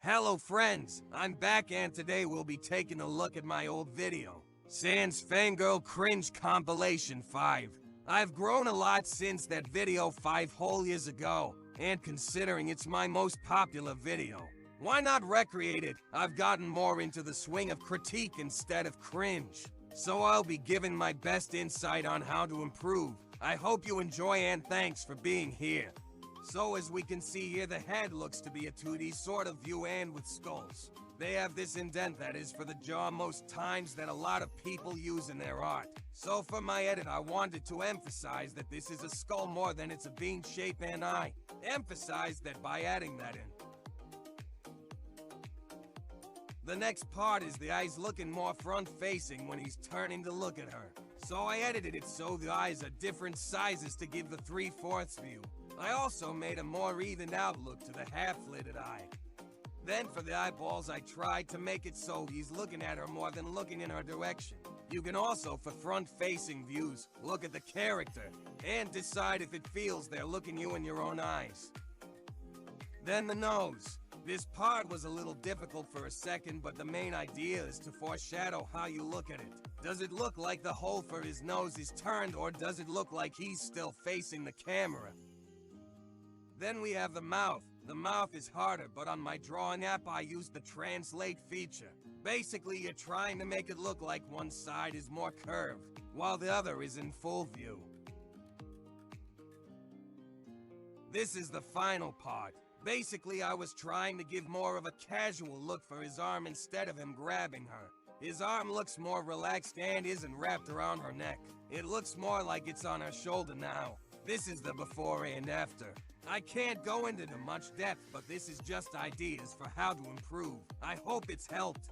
Hello friends, I'm back and today we'll be taking a look at my old video, Sans Fangirl Cringe Compilation 5. I've grown a lot since that video 5 whole years ago, and considering it's my most popular video, why not recreate it? I've gotten more into the swing of critique instead of cringe, so I'll be giving my best insight on how to improve. I hope you enjoy and thanks for being here. So as we can see here, the head looks to be a 2D sort of view and with skulls. They have this indent that is for the jaw most times that a lot of people use in their art. So for my edit, I wanted to emphasize that this is a skull more than it's a bean shape, and I emphasize that by adding that in. The next part is the eyes looking more front-facing when he's turning to look at her. So I edited it so the eyes are different sizes to give the 3/4 view. I also made a more evened out look to the half-lidded eye. Then for the eyeballs, I tried to make it so he's looking at her more than looking in her direction. You can also, for front-facing views, look at the character and decide if it feels they're looking you in your own eyes. Then the nose. This part was a little difficult for a second, but the main idea is to foreshadow how you look at it. Does it look like the hole for his nose is turned, or does it look like he's still facing the camera? Then we have the mouth. The mouth is harder, but on my drawing app I used the translate feature. Basically, you're trying to make it look like one side is more curved, while the other is in full view. This is the final part. Basically, I was trying to give more of a casual look for his arm instead of him grabbing her. His arm looks more relaxed and isn't wrapped around her neck. It looks more like it's on her shoulder now. This is the before and after. I can't go into much depth, but this is just ideas for how to improve. I hope it's helped.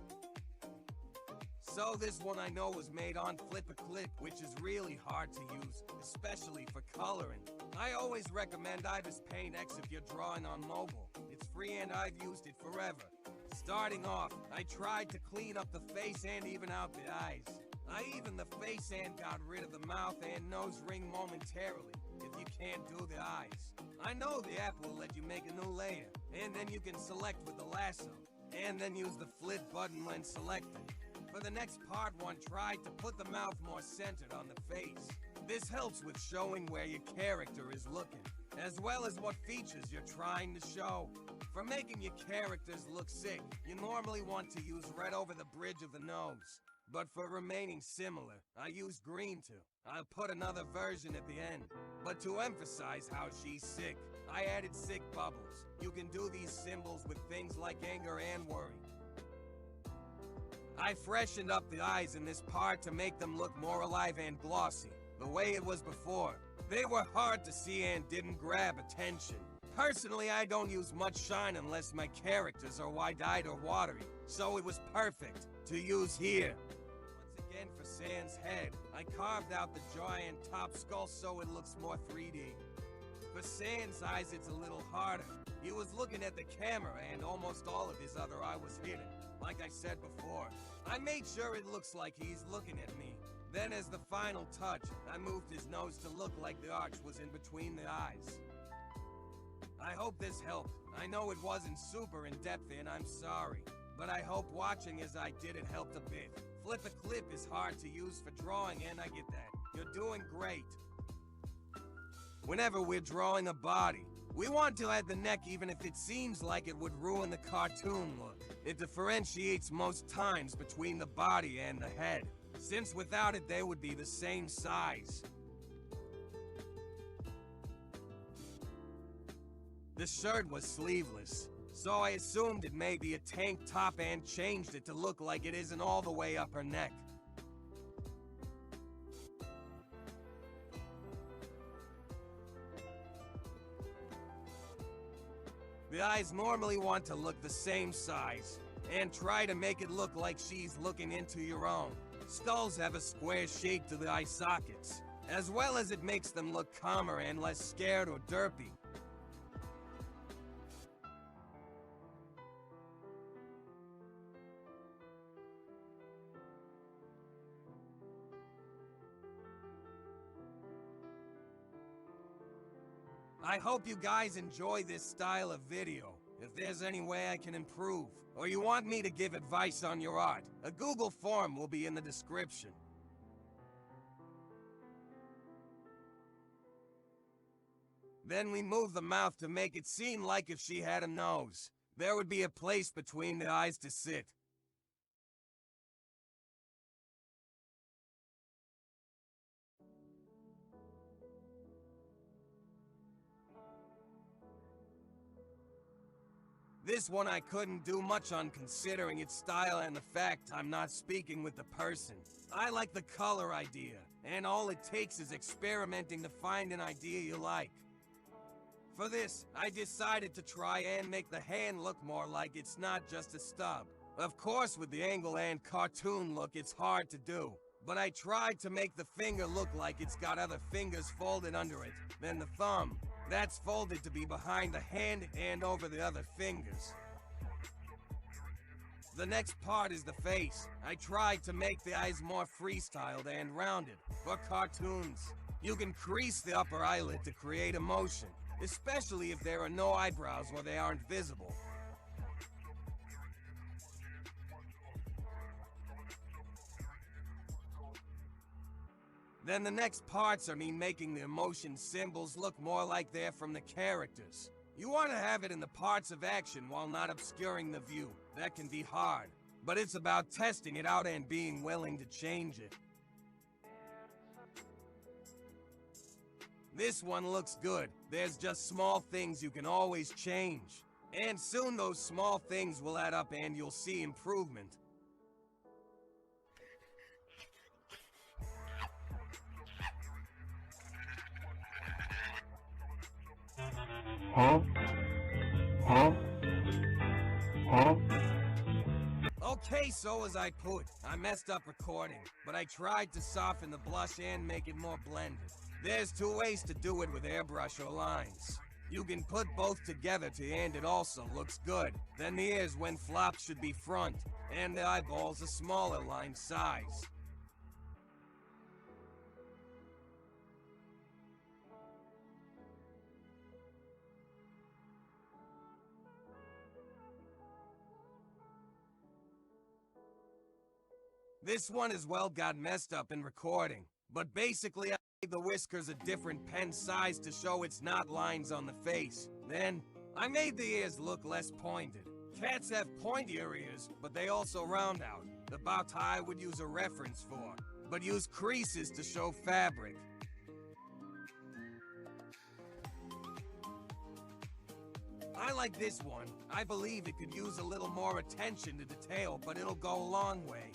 So this one I know was made on Flip-a-Clip, which is really hard to use, especially for coloring. I always recommend ibispaintX if you're drawing on mobile. It's free and I've used it forever. Starting off, I tried to clean up the face and even out the eyes. I evened the face and got rid of the mouth and nose ring momentarily, if you can't do the eyes. I know the app will let you make a new layer, and then you can select with the lasso, and then use the flip button when selected. For the next part, one tried to put the mouth more centered on the face. This helps with showing where your character is looking, as well as what features you're trying to show. For making your characters look sick, you normally want to use red over the bridge of the nose. But for remaining similar, I used green too. I'll put another version at the end. But to emphasize how she's sick, I added sick bubbles. You can do these symbols with things like anger and worry. I freshened up the eyes in this part to make them look more alive and glossy, the way it was before. They were hard to see and didn't grab attention. Personally, I don't use much shine unless my characters are wide-eyed or watery, so it was perfect to use here. Once again, for Sans' head, I carved out the jaw and top skull so it looks more 3D. For Sans' eyes, it's a little harder. He was looking at the camera and almost all of his other eye was hidden, like I said before. I made sure it looks like he's looking at me. Then as the final touch, I moved his nose to look like the arch was in between the eyes. I hope this helped. I know it wasn't super in-depth and I'm sorry, but I hope watching as I did it helped a bit. Flip-a-Clip is hard to use for drawing and I get that. You're doing great. Whenever we're drawing a body, we want to add the neck even if it seems like it would ruin the cartoon look. It differentiates most times between the body and the head, since without it they would be the same size. The shirt was sleeveless, so I assumed it may be a tank top and changed it to look like it isn't all the way up her neck. The eyes normally want to look the same size, and try to make it look like she's looking into your own. Skulls have a square shape to the eye sockets, as well as it makes them look calmer and less scared or derpy. I hope you guys enjoy this style of video, if there's any way I can improve, or you want me to give advice on your art. A Google form will be in the description. Then we move the mouth to make it seem like if she had a nose. There would be a place between the eyes to sit. This one I couldn't do much on considering its style and the fact I'm not speaking with the person. I like the color idea, and all it takes is experimenting to find an idea you like. For this, I decided to try and make the hand look more like it's not just a stub. Of course, with the angle and cartoon look, it's hard to do. But I tried to make the finger look like it's got other fingers folded under it, then the thumb. That's folded to be behind the hand and over the other fingers. The next part is the face. I tried to make the eyes more freestyled and rounded. For cartoons, you can crease the upper eyelid to create emotion, especially if there are no eyebrows or they aren't visible. Then the next parts are me making the emotion symbols look more like they're from the characters. You want to have it in the parts of action while not obscuring the view. That can be hard, but it's about testing it out and being willing to change it. This one looks good. There's just small things you can always change. And soon those small things will add up and you'll see improvement. Okay, so as I put, I messed up recording, but I tried to soften the blush and make it more blended. There's two ways to do it with airbrush or lines. You can put both together and it also looks good. Then the ears when flopped should be front, and the eyeballs a smaller line size. This one as well got messed up in recording, but basically I made the whiskers a different pen size to show it's not lines on the face. Then, I made the ears look less pointed. Cats have pointier ears, but they also round out. The bow tie I would use a reference for, but use creases to show fabric. I like this one. I believe it could use a little more attention to detail, but it'll go a long way.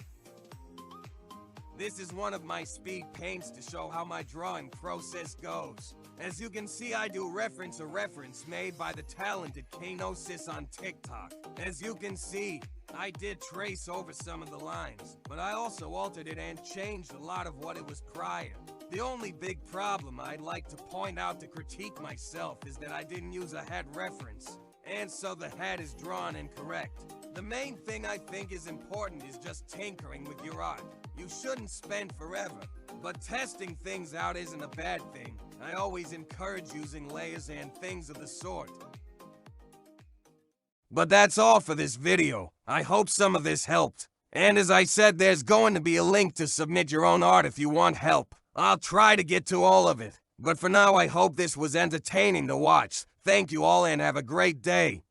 This is one of my speed paints to show how my drawing process goes. As you can see, I do reference a reference made by the talented Kanosis on TikTok. As you can see, I did trace over some of the lines, but I also altered it and changed a lot of what it was prior. The only big problem I'd like to point out to critique myself is that I didn't use a head reference, and so the head is drawn incorrect. The main thing I think is important is just tinkering with your art. You shouldn't spend forever, but testing things out isn't a bad thing. I always encourage using layers and things of the sort. But that's all for this video. I hope some of this helped. And as I said, there's going to be a link to submit your own art if you want help. I'll try to get to all of it. But for now, I hope this was entertaining to watch. Thank you all and have a great day.